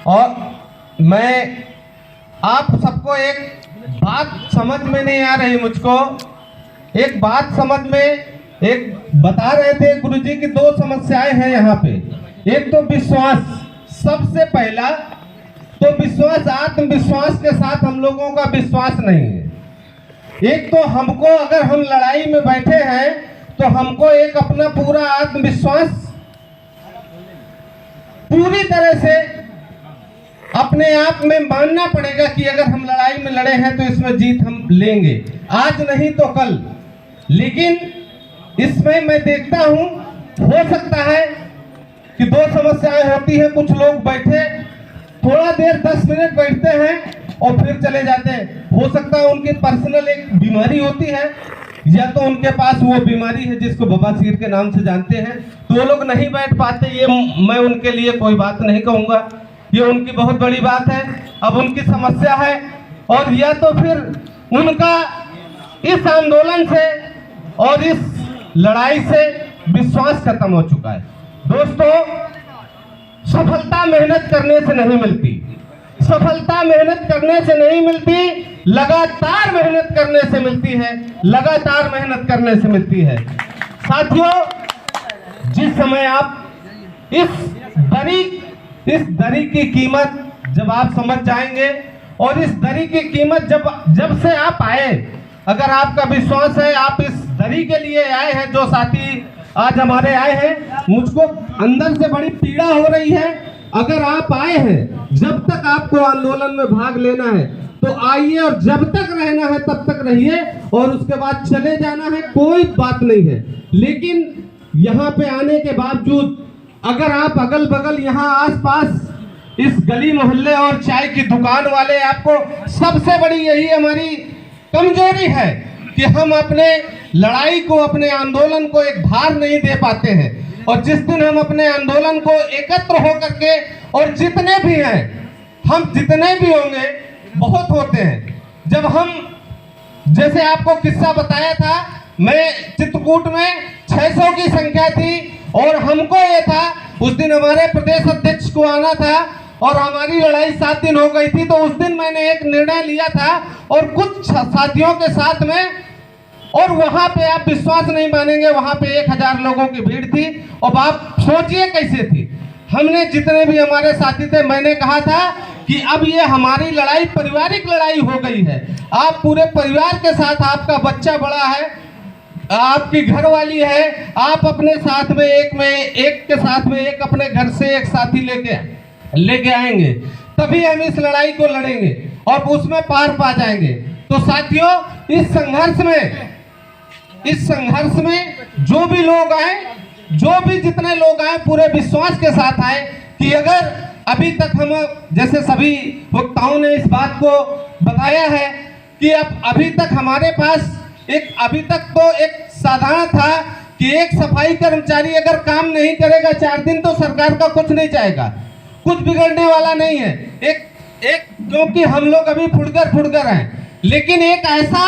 और मैं आप सबको एक बात समझ में नहीं आ रही, मुझको एक बात समझ में एक बता रहे थे गुरुजी की दो समस्याएं हैं यहाँ पे। एक तो विश्वास, सबसे पहला तो विश्वास, आत्मविश्वास के साथ हम लोगों का विश्वास नहीं है। एक तो हमको, अगर हम लड़ाई में बैठे हैं तो हमको एक अपना पूरा आत्मविश्वास पूरी तरह से अपने आप में मानना पड़ेगा कि अगर हम लड़ाई में लड़े हैं तो इसमें जीत हम लेंगे, आज नहीं तो कल। लेकिन इसमें मैं देखता हूं, हो सकता है कि दो समस्याएं होती हैं। कुछ लोग बैठे थोड़ा देर 10 मिनट बैठते हैं और फिर चले जाते हैं। हो सकता है उनकी पर्सनल एक बीमारी होती है, या तो उनके पास वो बीमारी है जिसको बवासीर के नाम से जानते हैं, तो वो लोग नहीं बैठ पाते। ये मैं उनके लिए कोई बात नहीं कहूँगा, ये उनकी बहुत बड़ी बात है, अब उनकी समस्या है। और या तो फिर उनका इस आंदोलन से और इस लड़ाई से विश्वास खत्म हो चुका है। दोस्तों, सफलता मेहनत करने से नहीं मिलती, सफलता मेहनत करने से नहीं मिलती, लगातार मेहनत करने से मिलती है, लगातार मेहनत करने से मिलती है। साथियों, जिस समय आप इस दरी की कीमत जब आप समझ जाएंगे, और इस दरी की कीमत जब से आप आए, अगर आपका विश्वास है, आप इस दरी के लिए आए हैं, जो साथी आज हमारे आए हैं, मुझको अंदर से बड़ी पीड़ा हो रही है। अगर आप आए हैं, जब तक आपको आंदोलन में भाग लेना है तो आइए, और जब तक रहना है तब तक रहिए, और उसके बाद चले जाना है, कोई बात नहीं है। लेकिन यहाँ पे आने के बावजूद अगर आप अगल बगल यहाँ आसपास इस गली मोहल्ले और चाय की दुकान वाले, आपको सबसे बड़ी यही हमारी कमजोरी है कि हम अपने लड़ाई को, अपने आंदोलन को एक भार नहीं दे पाते हैं। और जिस दिन हम अपने आंदोलन को एकत्र होकर के, और जितने भी हैं, हम जितने भी होंगे, बहुत होते हैं, जब हम, जैसे आपको किस्सा बताया था, मैं चित्रकूट में 600 की संख्या थी, और हमको ये था, उस दिन हमारे प्रदेश अध्यक्ष को आना था, और हमारी लड़ाई 7 दिन हो गई थी। तो उस दिन मैंने एक निर्णय लिया था, और कुछ साथियों के साथ में, और वहां पे आप विश्वास नहीं मानेंगे, वहां पे 1000 लोगों की भीड़ थी। और आप सोचिए कैसे थी, हमने जितने भी हमारे साथी थे, मैंने कहा था कि अब ये हमारी लड़ाई पारिवारिक लड़ाई हो गई है। आप पूरे परिवार के साथ, आपका बच्चा बड़ा है, आपकी घरवाली है, आप अपने साथ में एक के साथ में एक अपने घर से एक साथी लेके आएंगे, तभी हम इस लड़ाई को लड़ेंगे और उसमें पार पा जाएंगे। तो साथियों, इस संघर्ष में जो भी लोग आए, जितने लोग आए, पूरे विश्वास के साथ आए कि अगर अभी तक हम, जैसे सभी वक्ताओं ने इस बात को बताया है कि अब अभी तक हमारे पास अभी तक तो एक साधारण था कि एक सफाई कर्मचारी अगर काम नहीं करेगा 4 दिन, तो सरकार का कुछ नहीं जाएगा, कुछ बिगड़ने वाला नहीं है। क्योंकि हम लोग अभी फुटकर हैं, लेकिन एक ऐसा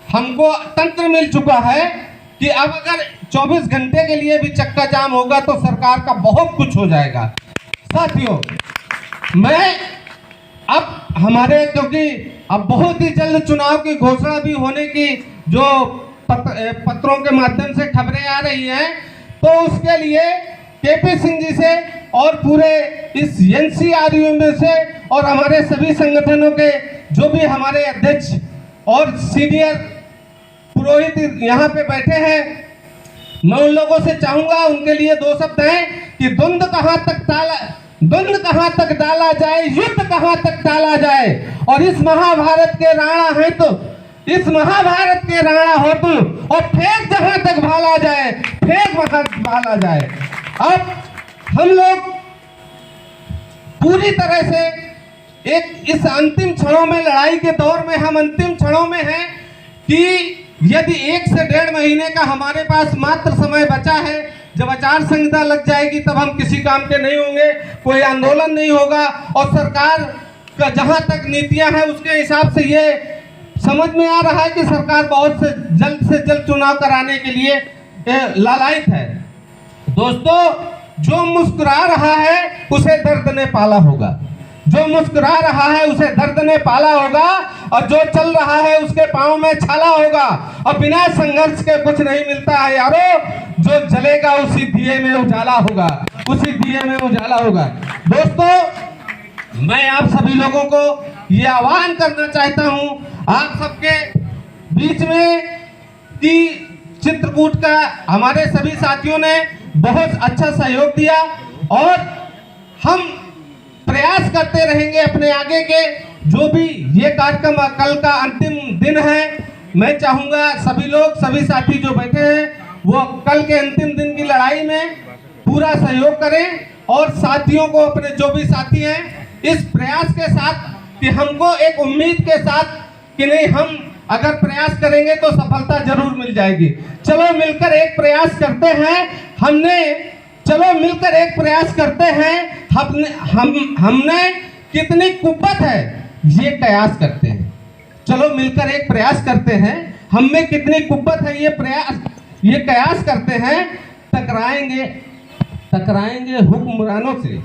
हमको तंत्र मिल चुका है कि अब अगर 24 घंटे के लिए भी चक्का जाम होगा तो सरकार का बहुत कुछ हो जाएगा। साथियों, मैं अब हमारे, क्योंकि अब बहुत ही जल्द चुनाव की घोषणा भी होने की जो पत्रों के माध्यम से खबरें आ रही हैं, तो उसके लिए केपी सिंह जी से और पूरे इस NCRUM से और हमारे सभी संगठनों के जो भी हमारे अध्यक्ष और सीनियर पुरोहित यहाँ पे बैठे हैं, मैं उन लोगों से चाहूंगा, उनके लिए 2 शब्द हैं कि द्वंद्व कहाँ तक डाला जाए, युद्ध कहाँ तक टाला जाए, और इस महाभारत के राणा है तो, इस महाभारत के राणा हो तुम, और फेंक जहां तक भाला जाए, फेंक वहां भाला जाए। अब हम लोग पूरी तरह से इस अंतिम क्षणों में, लड़ाई के दौर में हम अंतिम क्षणों में हैं कि यदि 1 से 1.5 महीने का हमारे पास मात्र समय बचा है, जब आचार संहिता लग जाएगी तब हम किसी काम के नहीं होंगे, कोई आंदोलन नहीं होगा, और सरकार का जहां तक नीतियां हैं उसके हिसाब से ये समझ में आ रहा है कि सरकार बहुत से जल्द चुनाव कराने के लिए लालायित है। दोस्तों, जो मुस्कुरा रहा है उसे दर्द ने पाला होगा। जो मुस्कुरा रहा है उसे दर्द ने पाला होगा, और जो चल रहा है उसके पाँव में छाला होगा। और बिना संघर्ष के कुछ नहीं मिलता है यारो, जो जलेगा उसी दिए में उजाला होगा, उसी दिए में उजाला होगा। दोस्तों, मैं आप सभी लोगों को ये आह्वान करना चाहता हूँ आप सबके बीच में कि चित्रकूट का हमारे सभी साथियों ने बहुत अच्छा सहयोग दिया, और हम प्रयास करते रहेंगे अपने आगे के जो भी ये कार्यक्रम कल का अंतिम दिन है। मैं चाहूँगा सभी लोग, सभी साथी जो बैठे हैं वो कल के अंतिम दिन की लड़ाई में पूरा सहयोग करें, और साथियों को, अपने जो भी साथी हैं, इस प्रयास के साथ कि हमको एक उम्मीद के साथ कि नहीं, हम अगर प्रयास करेंगे तो सफलता जरूर मिल जाएगी। चलो मिलकर एक प्रयास करते हैं, चलो मिलकर एक प्रयास करते हैं। हमने कितनी कुव्वत है ये कयास करते हैं। चलो मिलकर एक प्रयास करते हैं, हम में कितनी कुव्वत है ये कयास करते हैं। टकराएंगे हुक्मरानों से,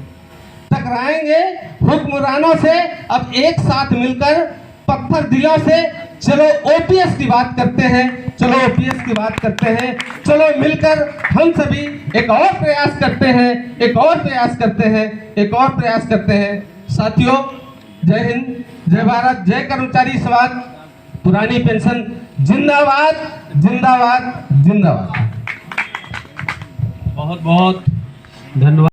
टकराएंगे हुक्मरानों से। अब एक साथ मिलकर पत्थर दिलों से चलो ओपीएस की बात करते हैं, चलो ओपीएस की बात करते हैं। चलो मिलकर हम सभी एक और प्रयास करते हैं, एक और प्रयास करते हैं, एक और प्रयास करते हैं। साथियों, जय हिंद, जय भारत, जय कर्मचारी समाज, पुरानी पेंशन जिंदाबाद, जिंदाबाद, जिंदाबाद। बहुत बहुत धन्यवाद।